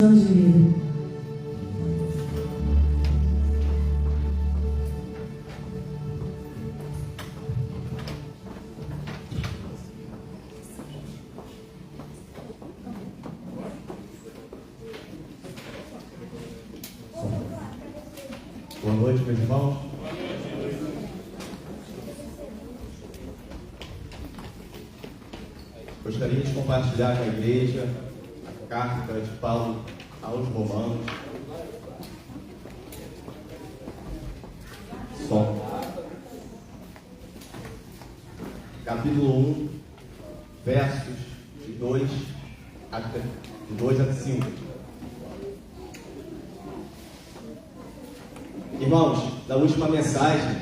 de vida. Boa noite, meus irmãos. Gostaria de compartilhar com a igreja a carta de Paulo aos Romanos. Capítulo 1, versos de 2 a 5. Irmãos, na última mensagem,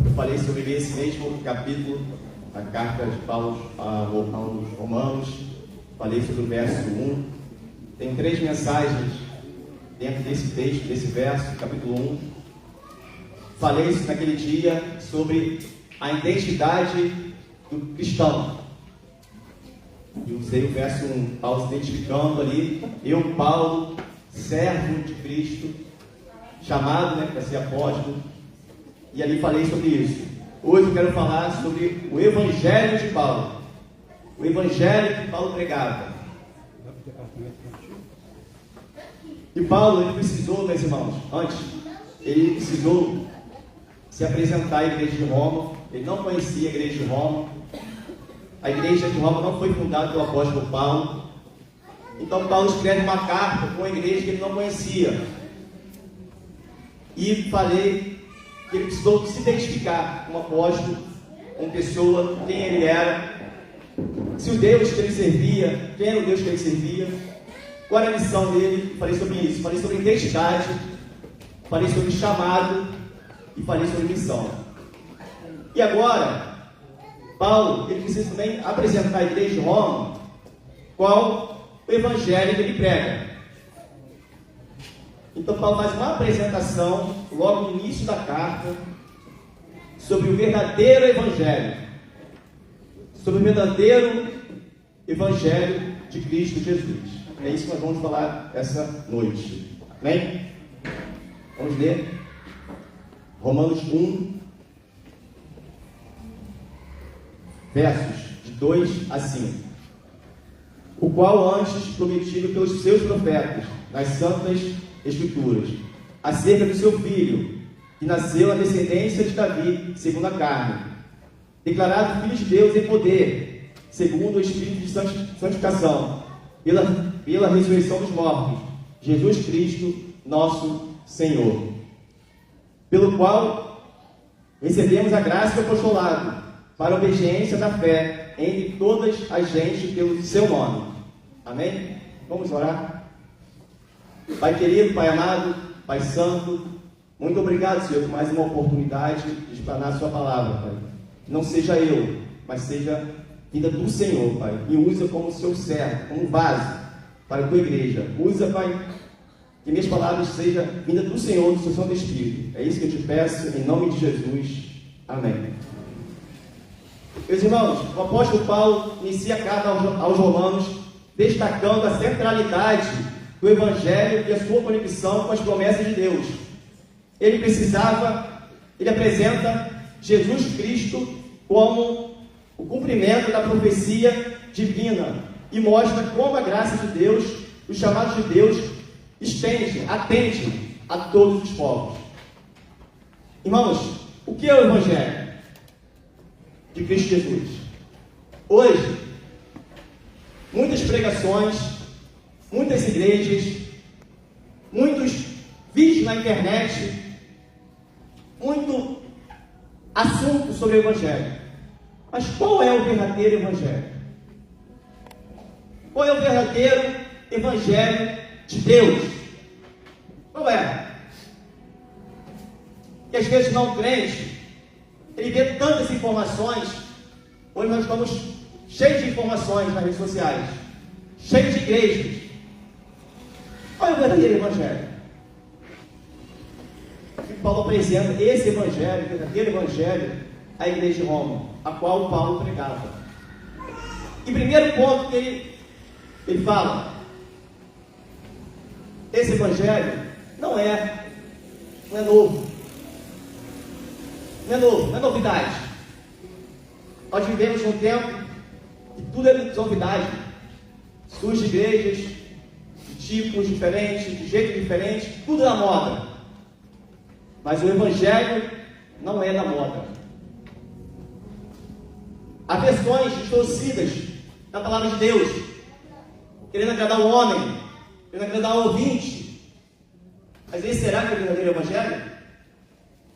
eu falei sobre esse mesmo capítulo, a carta de Paulo aos Romanos. Falei sobre o verso 1. Tem 3 mensagens dentro desse texto, desse verso, capítulo 1. Falei isso naquele dia sobre a identidade do cristão. E usei o verso 1, Paulo se identificando ali, eu, Paulo, servo de Cristo, chamado para ser apóstolo, e ali falei sobre isso. Hoje eu quero falar sobre o Evangelho de Paulo, o Evangelho que Paulo pregava. E Paulo, ele precisou, meus irmãos, ele precisou se apresentar à igreja de Roma. Ele não conhecia a igreja de Roma. A igreja de Roma não foi fundada pelo apóstolo Paulo. Então Paulo escreve uma carta para uma igreja que ele não conhecia. E falei que ele precisou se identificar como apóstolo, como pessoa, quem ele era, se o Deus que ele servia, quem era o Deus que ele servia, qual era a missão dele. Falei sobre isso, falei sobre identidade, falei sobre chamado e falei sobre missão. E agora, Paulo, ele precisa também apresentar à igreja de Roma qual o evangelho que ele prega. Então Paulo faz uma apresentação logo no início da carta sobre o verdadeiro evangelho, sobre o verdadeiro evangelho de Cristo Jesus. É isso que nós vamos falar essa noite. Amém? Vamos ler Romanos 1, versos de 2 a 5. O qual antes prometido pelos seus profetas nas santas Escrituras, acerca do seu filho, que nasceu na descendência de Davi, segundo a carne, declarado filho de Deus em poder, segundo o Espírito de santificação, pela ressurreição dos mortos, Jesus Cristo, nosso Senhor, pelo qual recebemos a graça do apostolado, para a obediência da fé entre todas as gentes pelo seu nome. Amém? Vamos orar? Pai querido, Pai amado, Pai santo, muito obrigado, Senhor, por mais uma oportunidade de explanar a sua palavra, Pai. Não seja eu, mas seja vinda do Senhor, Pai. Me usa como seu servo, como vaso para a tua igreja. Usa, Pai, que minhas palavras sejam vinda do Senhor, do seu Santo Espírito. É isso que eu te peço, em nome de Jesus. Amém. Meus irmãos, o apóstolo Paulo inicia a carta aos Romanos destacando a centralidade do Evangelho e a sua conexão com as promessas de Deus. Ele apresenta Jesus Cristo como o cumprimento da profecia divina e mostra como a graça de Deus, os chamados de Deus, atende a todos os povos. Irmãos, o que é o Evangelho de Cristo Jesus? Hoje, muitas pregações, muitas igrejas, muitos vídeos na internet, muito assunto sobre o Evangelho. Mas qual é o verdadeiro Evangelho? Qual é o verdadeiro Evangelho de Deus? Qual é? Que às vezes não crente, ele vê tantas informações. Hoje nós estamos cheios de informações nas redes sociais, cheios de igrejas. Qual é o verdadeiro Evangelho? E Paulo apresenta esse Evangelho, o verdadeiro Evangelho, à igreja de Roma, a qual Paulo pregava. E primeiro ponto que ele fala, esse Evangelho não é novo. Não é novidade. Nós vivemos num tempo que tudo é novidade. Surgem igrejas de tipos diferentes, de jeito diferente, tudo na moda. Mas o Evangelho não é na moda. Há versões distorcidas da palavra de Deus, querendo agradar o homem, querendo agradar o ouvinte. Mas esse será que é o verdadeiro Evangelho?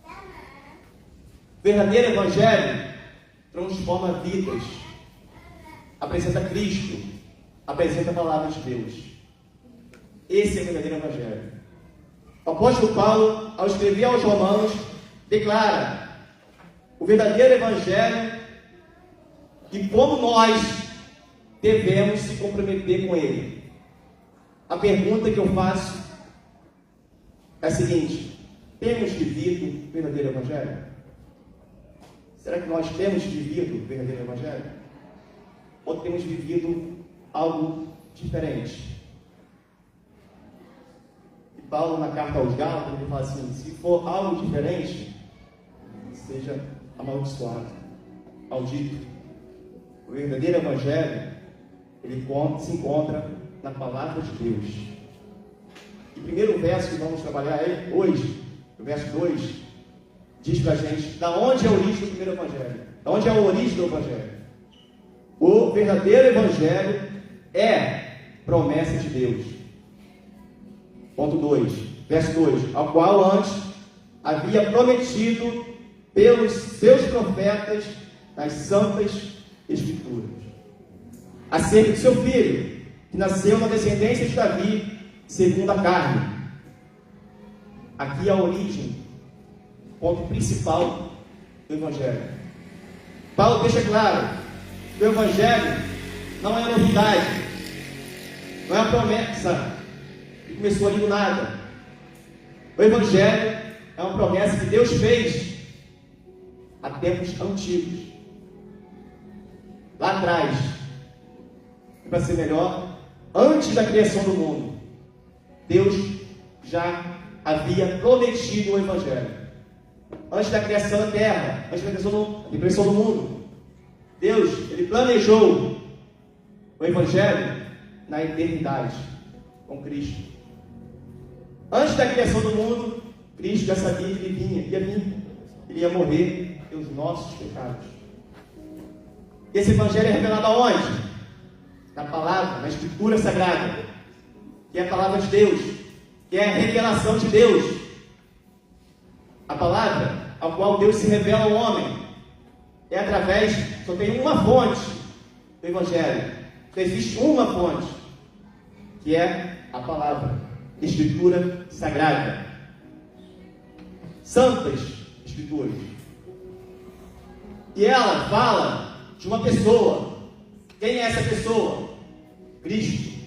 O verdadeiro Evangelho transforma vidas, apresenta Cristo, apresenta a palavra de Deus. Esse é o verdadeiro Evangelho. O apóstolo Paulo, ao escrever aos Romanos, declara o verdadeiro Evangelho e como nós devemos se comprometer com ele. A pergunta que eu faço é a seguinte: temos vivido o verdadeiro Evangelho? Será que nós temos vivido o verdadeiro Evangelho? Ou temos vivido algo diferente? E Paulo, na carta aos Gálatas, ele fala assim: se for algo diferente, seja amaldiçoado, maldito. O verdadeiro Evangelho, ele se encontra na palavra de Deus. E o primeiro verso que vamos trabalhar hoje, o verso 2, diz para a gente da onde é a origem do primeiro Evangelho. Da onde é a origem do Evangelho? O verdadeiro Evangelho é promessa de Deus. Ponto 2, verso 2: ao qual antes havia prometido pelos seus profetas nas santas Escrituras, acerca do seu filho, que nasceu na descendência de Davi, segundo a carne. Aqui é a origem, ponto principal do Evangelho. Paulo deixa claro que o Evangelho não é novidade, não é uma promessa que começou ali do nada. O Evangelho é uma promessa que Deus fez há tempos antigos. Lá atrás, para ser melhor, antes da criação do mundo, Deus já havia prometido o Evangelho. Antes da criação da terra, antes da criação do mundo, Deus, ele planejou o Evangelho na eternidade, com Cristo. Antes da criação do mundo, Cristo já sabia que ele ia vir, ele ia morrer pelos nossos pecados. Esse Evangelho é revelado aonde? Na palavra, na Escritura Sagrada, que é a palavra de Deus, que é a revelação de Deus. A palavra ao qual Deus se revela ao homem é através, só tem uma fonte do Evangelho. Só existe uma fonte, que é a palavra, Escritura Sagrada. Santas Escrituras. E ela fala de uma pessoa. Quem é essa pessoa? Cristo.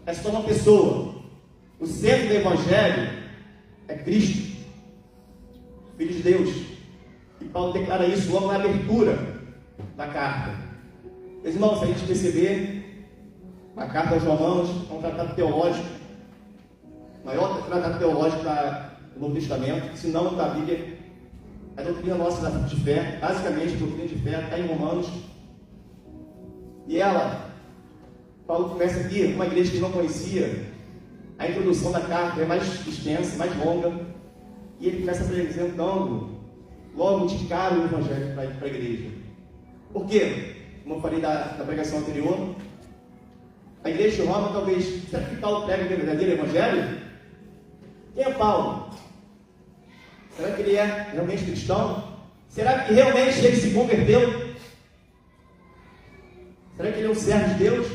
É só uma pessoa. O centro do Evangelho é Cristo, Filho de Deus. E Paulo declara isso logo na abertura da carta. Meus irmãos, se a gente perceber, a carta aos Romanos é um tratado teológico, o maior tratado teológico do Novo Testamento, se não da Bíblia. A doutrina nossa de fé, basicamente a doutrina de fé, está em Romanos. E Paulo começa aqui, uma igreja que não conhecia, a introdução da carta é mais extensa, mais longa, e ele começa apresentando logo de cara o Evangelho para a igreja. Por quê? Como eu falei da pregação anterior, a igreja de Roma, talvez, será que Paulo prega o verdadeiro Evangelho? Quem é Paulo? Será que ele é realmente cristão? Será que realmente ele se converteu? Será que ele é um servo de Deus?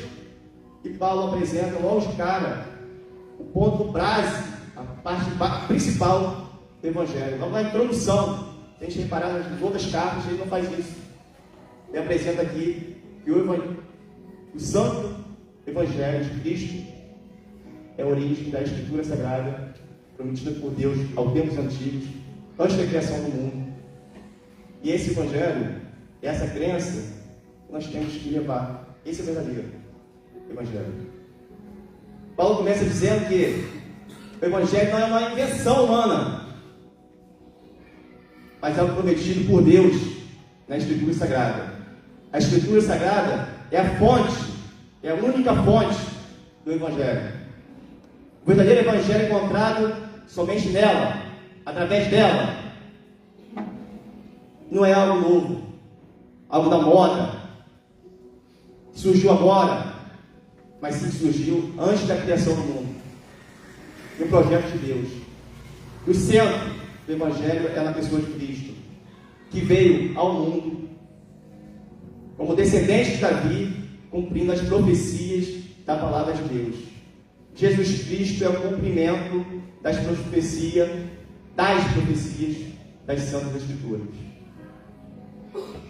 E Paulo apresenta logo de cara o ponto base, a parte principal do Evangelho. Logo na introdução, se a gente reparar nas outras cartas, ele não faz isso. Ele apresenta aqui que o Santo Evangelho de Cristo é a origem da Escritura Sagrada, prometida por Deus aos tempos antigos, antes da criação do mundo. E esse Evangelho, essa crença, nós temos que levar. Esse é o verdadeiro Evangelho. Paulo começa dizendo que o Evangelho não é uma invenção humana, mas é algo prometido por Deus na Escritura Sagrada. A Escritura Sagrada é a fonte, é a única fonte do Evangelho. O verdadeiro Evangelho é encontrado somente nela, através dela. Não é algo novo, algo da moda, que surgiu agora, mas sim surgiu antes da criação do mundo, no projeto de Deus. O centro do Evangelho é na pessoa de Cristo, que veio ao mundo como descendente de Davi, cumprindo as profecias da palavra de Deus. Jesus Cristo é o cumprimento das profecias das Santas Escrituras.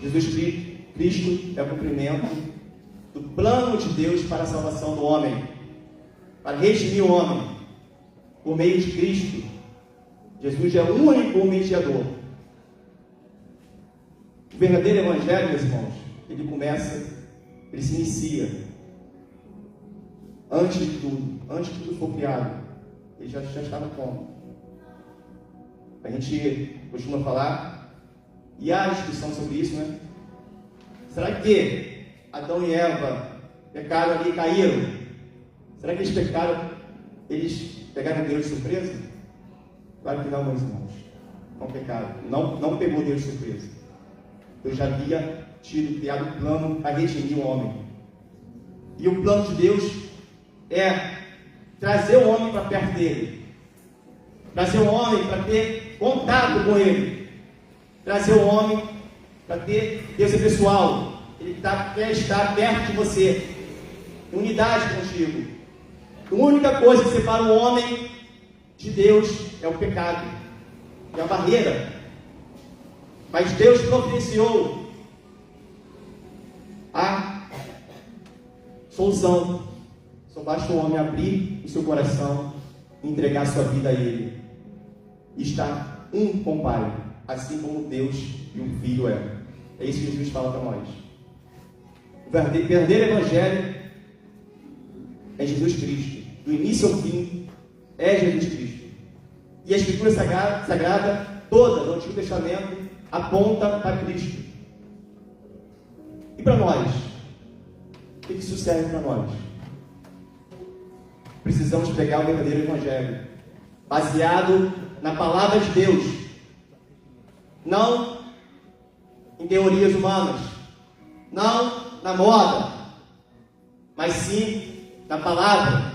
Jesus Cristo é o cumprimento do plano de Deus para a salvação do homem, para redimir o homem por meio de Cristo. Jesus é o único mediador. O verdadeiro Evangelho, meus irmãos, ele se inicia antes de tudo for criado. Ele já estava pronto. A gente costuma falar, e há discussão sobre isso, né? Será que Adão e Eva pecaram ali e caíram? Será que eles pecaram? Eles pegaram Deus de surpresa? Claro que não, meus irmãos. Não pecaram. Não pegou Deus de surpresa. Deus já havia criado um plano para redimir o homem. E o plano de Deus é trazer o homem para perto dele. Trazer o homem para ter contato com ele. Trazer o homem para ter Deus é pessoal. Ele quer estar perto de você, em unidade contigo. A única coisa que separa o homem de Deus é o pecado, é a barreira. Mas Deus providenciou a solução. Só basta o homem abrir o seu coração e entregar sua vida a Ele. E estar um com o Pai, assim como Deus e o Filho é. É isso que Jesus fala para nós. O verdadeiro Evangelho é Jesus Cristo. Do início ao fim, é Jesus Cristo. E a Escritura Sagrada, toda do Antigo Testamento, aponta para Cristo. E para nós? O que isso serve para nós? Precisamos pegar o verdadeiro Evangelho, baseado na Palavra de Deus, não em teorias humanas, não na moda, mas sim na Palavra.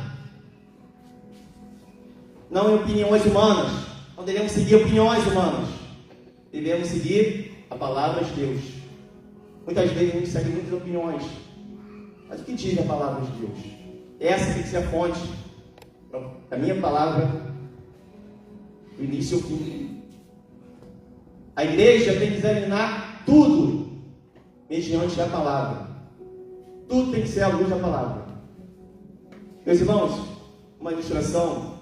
Não em opiniões humanas. Não devemos seguir opiniões humanas. Devemos seguir a Palavra de Deus. Muitas vezes a gente segue muitas opiniões. Mas o que diz a Palavra de Deus? Essa tem que ser a fonte da minha palavra, do início ao fim. A igreja tem que examinar tudo mediante a palavra. Tudo tem que ser à luz da palavra. Meus irmãos, uma ilustração.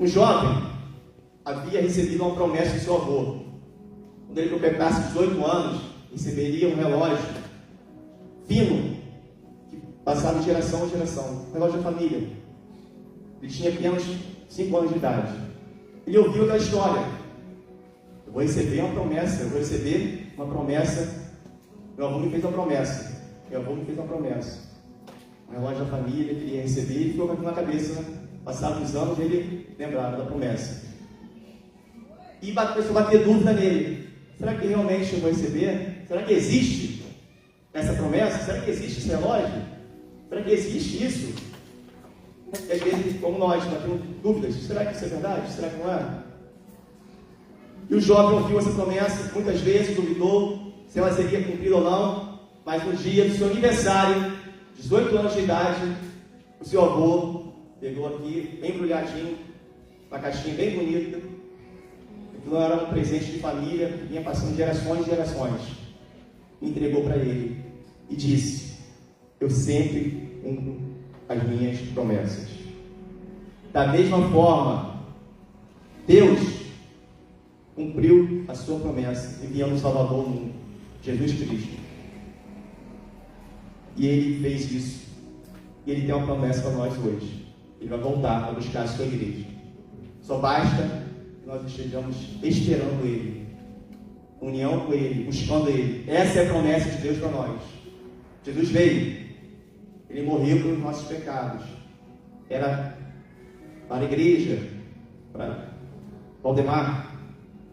Um jovem havia recebido uma promessa do seu avô. Quando ele completasse 18 anos, receberia um relógio fino, que passava de geração em geração, um relógio da família. Ele tinha apenas 5 anos de idade. Ele ouviu aquela história. Eu vou receber uma promessa, Meu avô me fez uma promessa. Um relógio da família que ele ia receber, e ficou com aquilo na cabeça, né? Passados os anos, ele lembrava da promessa. E começou a bater dúvida nele. Será que realmente eu vou receber? Será que existe essa promessa? Será que existe esse relógio? Será que existe isso? E às vezes, como nós temos dúvidas, será que isso é verdade? Será que não é? E o jovem ouviu essa promessa, muitas vezes duvidou se ela seria cumprida ou não, mas no dia do seu aniversário, 18 anos de idade, o seu avô pegou aqui, bem embrulhadinho, uma caixinha bem bonita. Aquilo era um presente de família que vinha passando de gerações e gerações. Me entregou para ele e disse: eu sempre cumpro as minhas promessas. Da mesma forma, Deus cumpriu a sua promessa, enviando o Salvador ao mundo, Jesus Cristo. E Ele fez isso. E Ele tem uma promessa para nós hoje. Ele vai voltar para buscar a sua igreja. Só basta que nós estejamos esperando Ele, união com Ele, buscando Ele. Essa é a promessa de Deus para nós. Jesus veio, Ele morreu pelos nossos pecados. Era para a igreja, para Valdemar,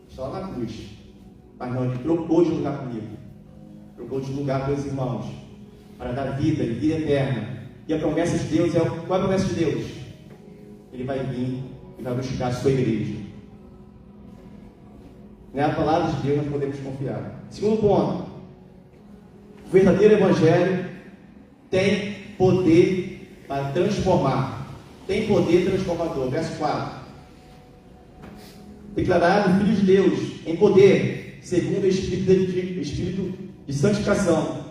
está lá na cruz. Mas não, Ele trocou de lugar comigo, trocou de lugar com os irmãos, para dar vida e vida eterna. E a promessa de Deus é, qual é a promessa de Deus? Ele vai vir e vai buscar a sua igreja. Na palavra de Deus nós podemos confiar. Segundo ponto, o verdadeiro evangelho tem poder para transformar. Tem poder transformador. Verso 4. Declarado Filho de Deus em poder, segundo o Espírito de santificação,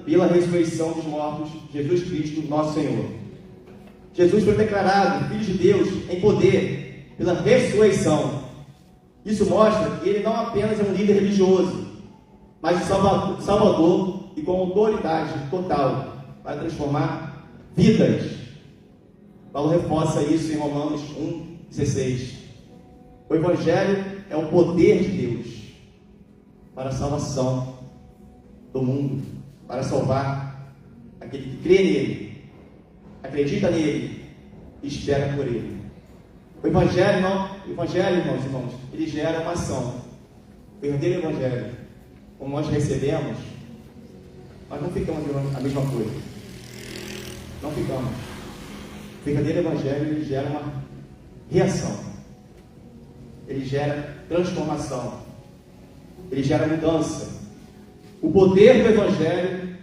pela ressurreição dos mortos, Jesus Cristo, nosso Senhor. Jesus foi declarado Filho de Deus em poder, pela ressurreição. Isso mostra que Ele não apenas é um líder religioso, mas um Salvador e com autoridade total para transformar vidas. Paulo reforça isso em Romanos 1,16. O Evangelho é o poder de Deus para a salvação do mundo, para salvar aquele que crê nele, acredita nele e espera por ele. O Evangelho, irmãos, ele gera uma ação. O verdadeiro Evangelho, como nós recebemos, nós não ficamos a mesma coisa. Não ficamos. O verdadeiro Evangelho, ele gera uma reação. Ele gera transformação. Ele gera mudança. O poder do Evangelho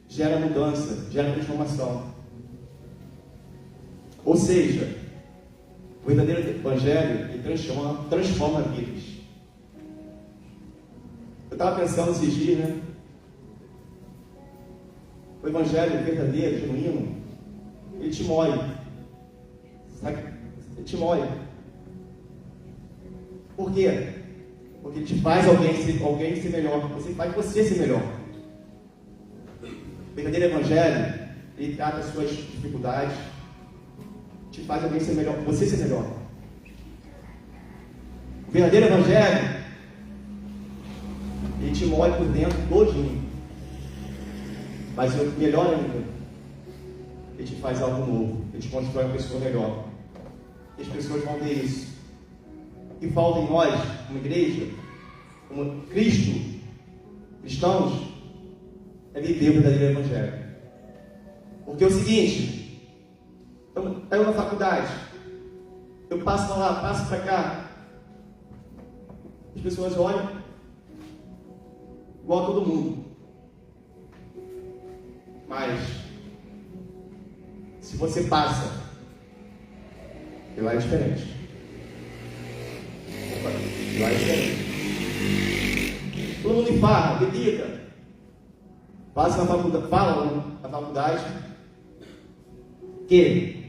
gera mudança, gera transformação. Ou seja, o verdadeiro Evangelho, ele transforma vidas. Eu estava pensando esses dias, né? O Evangelho verdadeiro, genuíno, ele te molha. Sabe? Ele te molha. Por quê? Porque ele te faz alguém ser melhor. Você faz você ser melhor. O verdadeiro Evangelho, ele trata as suas dificuldades, te faz alguém ser melhor, você ser melhor. O verdadeiro Evangelho, ele te molha por dentro todinho. Mas o melhor ainda, ele te faz algo novo, ele te constrói uma pessoa melhor. E as pessoas vão ver isso. O que falta em nós, como igreja, como cristãos, é viver o verdadeiro Evangelho. Porque é o seguinte, eu na faculdade, eu passo para lá, passo para cá, as pessoas olham igual a todo mundo. Mas se você passa, lá é diferente. Lá é diferente. Todo mundo em farra, bebida. Passa na faculdade, fala na faculdade que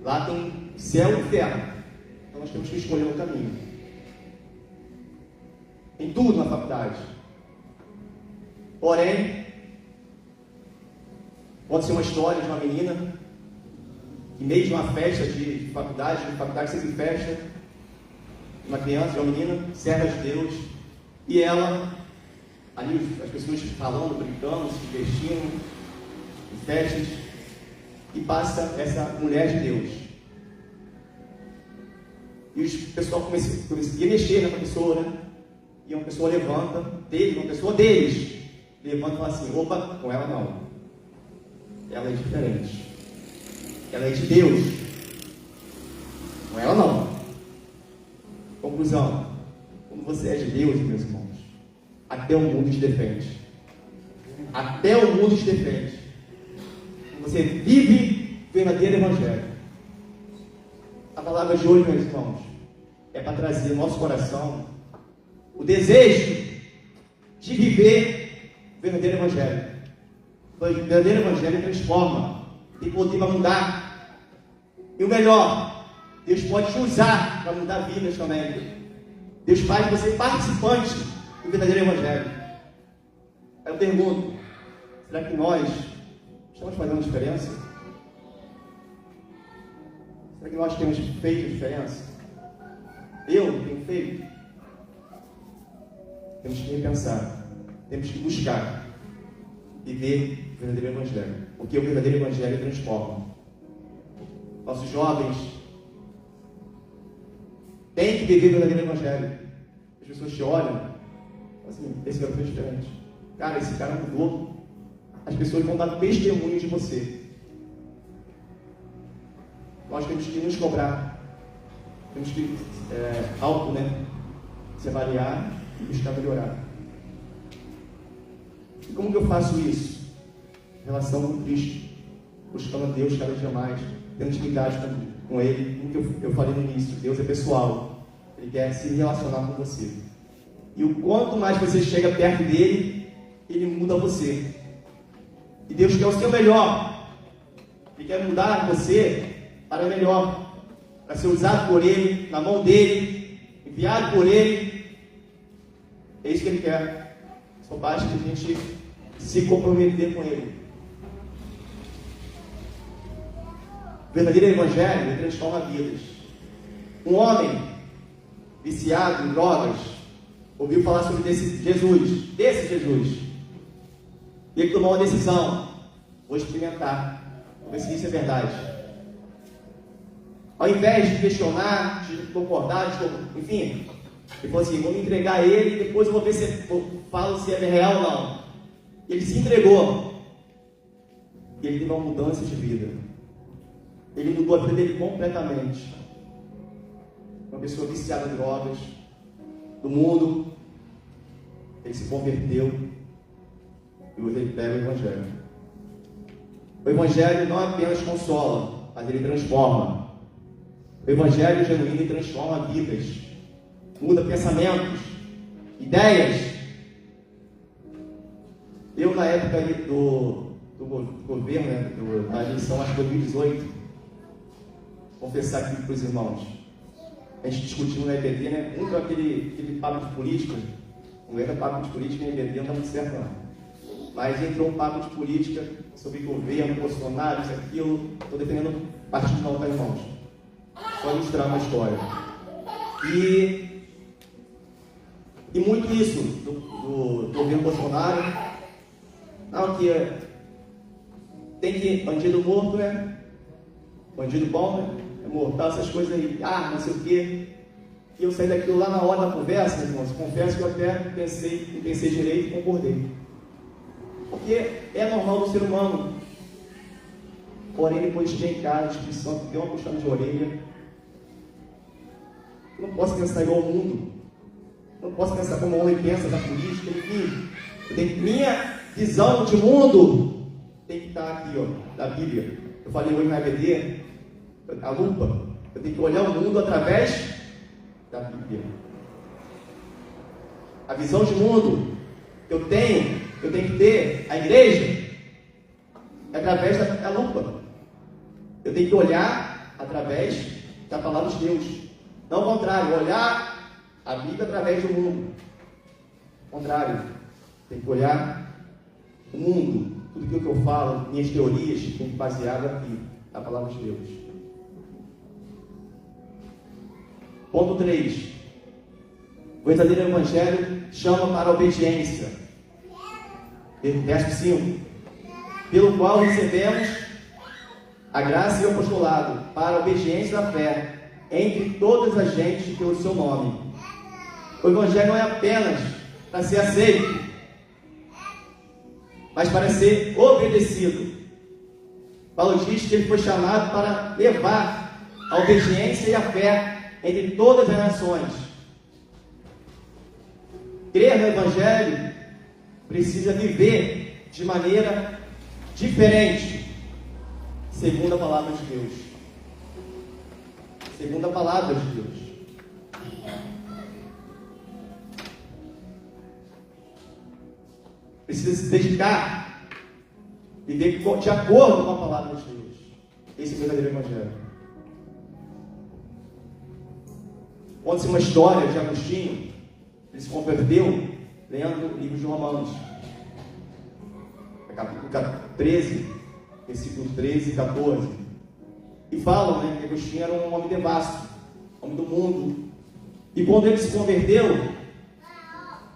lá tem céu e inferno. Então nós temos que escolher um caminho. Tem tudo na faculdade. Porém, pode ser uma história de uma menina que, em meio de uma festa de faculdade sempre festa, uma criança, de uma menina, serva de Deus, e ela, ali as pessoas falando, brincando, se divertindo, em festas, e passa essa mulher de Deus. E o pessoal começa a mexer na pessoa, né? E uma pessoa levanta, uma pessoa deles, levanta e fala assim: opa, com ela não. Ela é diferente. Ela é de Deus. Com ela não. Conclusão: como você é de Deus, meus irmãos, até o mundo te defende. Até o mundo te defende. Você vive o verdadeiro Evangelho. A palavra de hoje, meus irmãos, é para trazer no nosso coração o desejo de viver o verdadeiro Evangelho. O verdadeiro Evangelho transforma, tem poder para mudar. E o melhor, Deus pode te usar para mudar vidas também. Deus faz você participante do verdadeiro Evangelho. Aí eu pergunto: será que nós estamos fazendo diferença? Será que nós temos feito a diferença? Eu tenho feito? Temos que repensar, temos que buscar viver o verdadeiro Evangelho, porque o verdadeiro Evangelho transforma. Nossos jovens têm que viver o verdadeiro Evangelho. As pessoas te olham assim, esse garoto é diferente. Cara, esse cara mudou. As pessoas vão dar testemunho de você. Nós temos que nos cobrar. Temos que se avaliar e buscar melhorar. E como que eu faço isso? Em relação com Cristo, buscando a Deus cada dia mais, tendo intimidade com Ele. Como que eu falei no início, Deus é pessoal. Ele quer se relacionar com você. E o quanto mais você chega perto dele, ele muda você. E Deus quer o seu melhor. Ele quer mudar você para melhor, para ser usado por Ele, na mão dEle, enviado por Ele. É isso que Ele quer. Só basta que a gente se comprometer com Ele. O verdadeiro Evangelho, ele transforma vidas. Um homem viciado em drogas ouviu falar sobre desse Jesus. E ele tomou uma decisão: vou experimentar, vou ver se isso é verdade. Ao invés de questionar, de concordar, enfim, ele falou assim: vou me entregar a ele e depois eu vou ver se eu falo se é real ou não. Ele se entregou. E ele teve uma mudança de vida. Ele mudou a vida dele completamente. Uma pessoa viciada em drogas, do mundo, ele se converteu e hoje ele pega o Evangelho. O Evangelho não apenas consola, mas ele transforma. O Evangelho genuíno transforma vidas, muda pensamentos, ideias. Eu, na época do governo, da eleição, acho que 2018, confessar aqui para os irmãos, a gente discutiu no EBD, né? Muito aquele papo de política. Não era papo de política em EBD, não está muito certo não. Mas entrou um papo de política sobre governo, Bolsonaro, isso, aquilo. Estou defendendo o partido não, tá, irmãos? Só ilustrar uma história. E muito isso do governo Bolsonaro. Não, que tem que bandido morto, né? Bandido bom, né? É mortal, essas coisas aí, não sei o quê. E eu saí daquilo lá na hora da conversa, irmãos. Confesso que eu até pensei direito e concordei. Porque é normal do ser humano. Porém, depois de em casa, a instituição deu uma puxada de orelha. Eu não posso pensar igual ao mundo. Eu não posso pensar como o homem pensa da política, enfim. Minha visão de mundo tem que estar aqui, ó, da Bíblia. Eu falei hoje na EBD, a lupa. Eu tenho que olhar o mundo através da Bíblia. A visão de mundo que eu tenho que ter, a igreja, é através da lupa. Eu tenho que olhar através da palavra de Deus. Não o contrário, olhar a Bíblia através do mundo. O contrário, tem que olhar o mundo, tudo aquilo que eu falo, minhas teorias, tem que baseado aqui, na palavra de Deus. Ponto 3. O verdadeiro Evangelho chama para a obediência. Verso 5. Pelo qual recebemos a graça e o apostolado para a obediência da fé entre todas as gentes pelo seu nome. O Evangelho não é apenas para ser aceito, mas para ser obedecido. Paulo diz que ele foi chamado para levar a obediência e a fé entre todas as nações. Crer no Evangelho precisa viver de maneira diferente, segundo a palavra de Deus. Segundo a palavra de Deus. Precisa se dedicar, viver de acordo com a palavra de Deus. Esse é o verdadeiro Evangelho. Conta-se uma história de Agostinho. Ele se converteu lendo o livro de Romanos, capítulo 13, versículos 13 e 14. E falam, né, que Agostinho era um homem devasso, homem do mundo. E quando ele se converteu,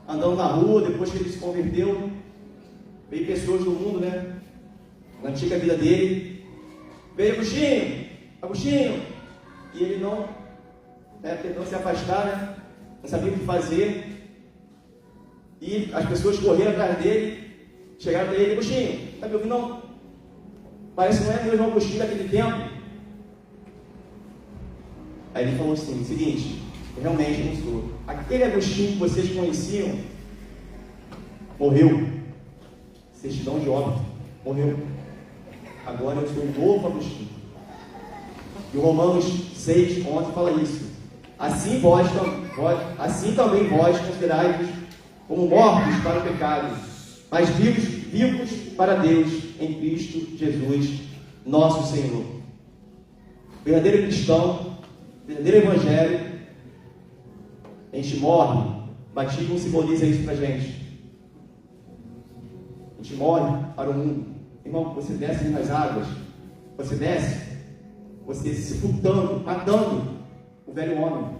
andando na rua, depois que ele se converteu, veio pessoas do mundo, né, na antiga vida dele, veio Agostinho, e ele não, tentou se afastar, né, não sabia o que fazer, e as pessoas correram atrás dele, chegaram para ele: Agostinho, está me ouvindo não? Parece que não é meu irmão Agostinho daquele tempo. Aí ele falou assim: o seguinte, eu realmente não sou. Aquele Agostinho que vocês conheciam morreu, certidão de óbito, morreu. Agora eu sou o novo Agostinho. E o Romanos 6:11 fala isso. Assim também vós considerai-vos como mortos para o pecado, mas vivos para Deus em Cristo Jesus, nosso Senhor. O verdadeiro cristão, o verdadeiro evangelho, a gente morre. Batismo simboliza isso para a gente. A gente morre para o mundo. Irmão, você desce nas águas, você se sepultando, matando o velho homem,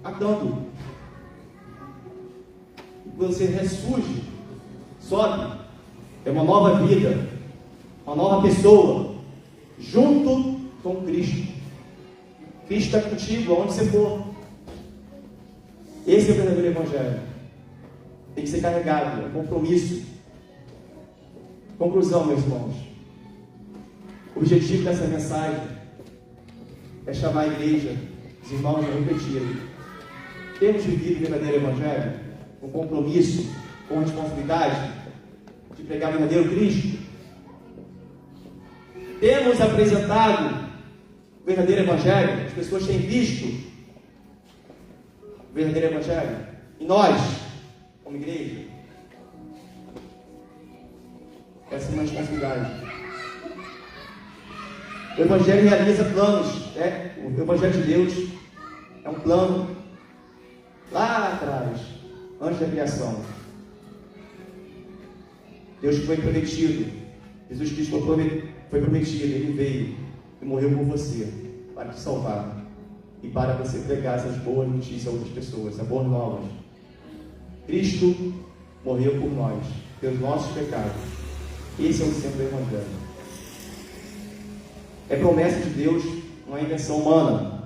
matando. E quando você ressurge, sobe, é uma nova vida, uma nova pessoa, junto com Cristo. Cristo está contigo aonde você for. Esse é o verdadeiro evangelho. Tem que ser carregado, é um compromisso. Conclusão, meus irmãos. O objetivo dessa mensagem é chamar a igreja, os irmãos, a repetir: temos vivido o verdadeiro evangelho, com compromisso, com responsabilidade de pregar o verdadeiro Cristo? Temos apresentado o verdadeiro evangelho? As pessoas têm visto o verdadeiro evangelho? E nós, como igreja, essa é uma responsabilidade. O evangelho realiza planos, o evangelho de Deus é um plano lá atrás, antes da criação. Deus foi prometido, Jesus Cristo foi prometido, Ele veio e morreu por você, para te salvar e para você pregar essas boas notícias a outras pessoas, essas boas novas. Cristo morreu por nós, pelos nossos pecados. Esse é o centro do evangelho. É promessa de Deus, não é invenção humana.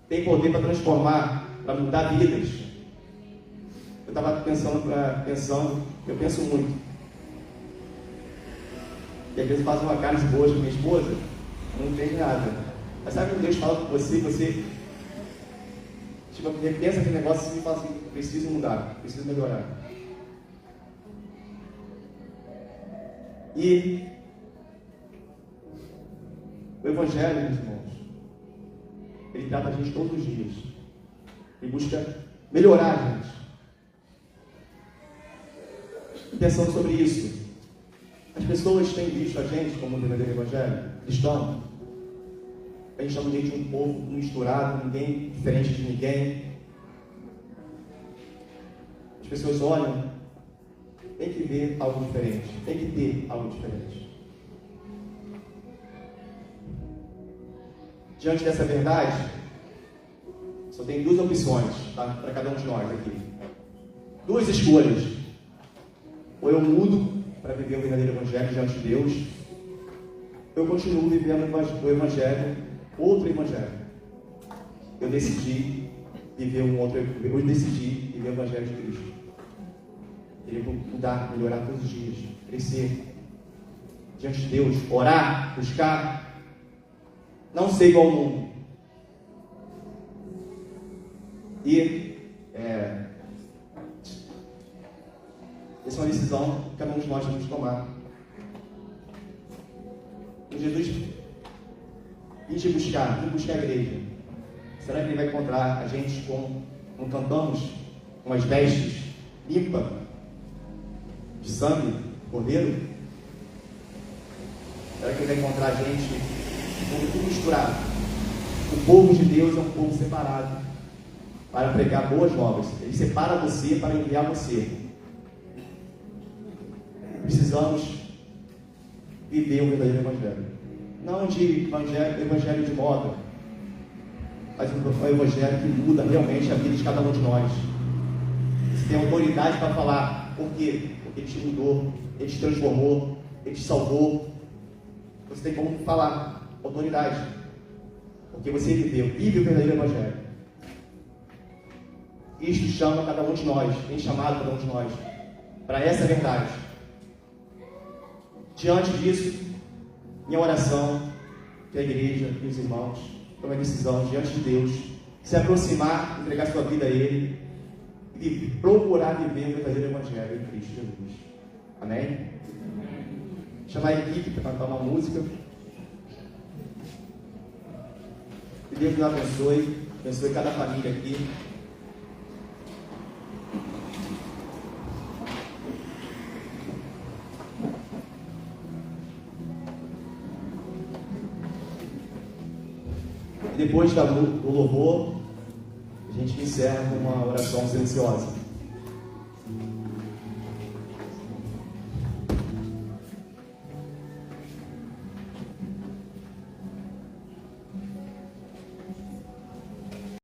Tem poder para transformar, para mudar vidas. Eu estava pensando, eu penso muito. E às vezes faço uma cara de boa com minha esposa, não entende nada. Mas sabe quando Deus fala com você tipo, pensa aquele negócio e fala assim: preciso mudar, preciso melhorar. E o evangelho, meus irmãos, ele trata a gente todos os dias. Ele busca melhorar a gente. E pensando sobre isso, as pessoas têm visto a gente como um verdadeiro evangelho cristão. A gente está no meio de um povo misturado, ninguém diferente de ninguém. As pessoas olham, tem que ver algo diferente, tem que ter algo diferente. Diante dessa verdade, só tem duas opções, tá? Para cada um de nós aqui. Duas escolhas. Ou eu mudo para viver o verdadeiro evangelho diante de Deus, ou eu continuo vivendo o evangelho, outro evangelho. Eu decidi viver eu decidi viver o evangelho de Cristo. Ele mudar, melhorar todos os dias, crescer diante de Deus, orar, buscar. Não ser igual ao mundo. E essa é uma decisão que cada um de nós temos que tomar. E Jesus vem buscar a igreja. Será que Ele vai encontrar a gente como cantamos, com as vestes limpas, de sangue, cordeiro? Será que Ele vai encontrar a gente tudo misturado? O povo de Deus é um povo separado para pregar boas novas. Ele separa você para enviar você. Precisamos viver o verdadeiro evangelho. não de evangelho de moda, mas um evangelho que muda realmente a vida de cada um de nós. Você tem autoridade para falar. Por quê? Porque Ele te mudou, Ele te transformou, Ele te salvou. Você tem como falar, autoridade, porque você vive o verdadeiro evangelho. Cristo chama cada um de nós, tem chamado cada um de nós para essa verdade. Diante disso, minha oração, que a igreja e os irmãos tomem a decisão diante de Deus, se aproximar, entregar sua vida a Ele e procurar viver o verdadeiro evangelho em Cristo Jesus. Amém? Chamar a equipe para cantar uma música. Que Deus nos abençoe cada família aqui. Depois do louvor, a gente encerra com uma oração silenciosa.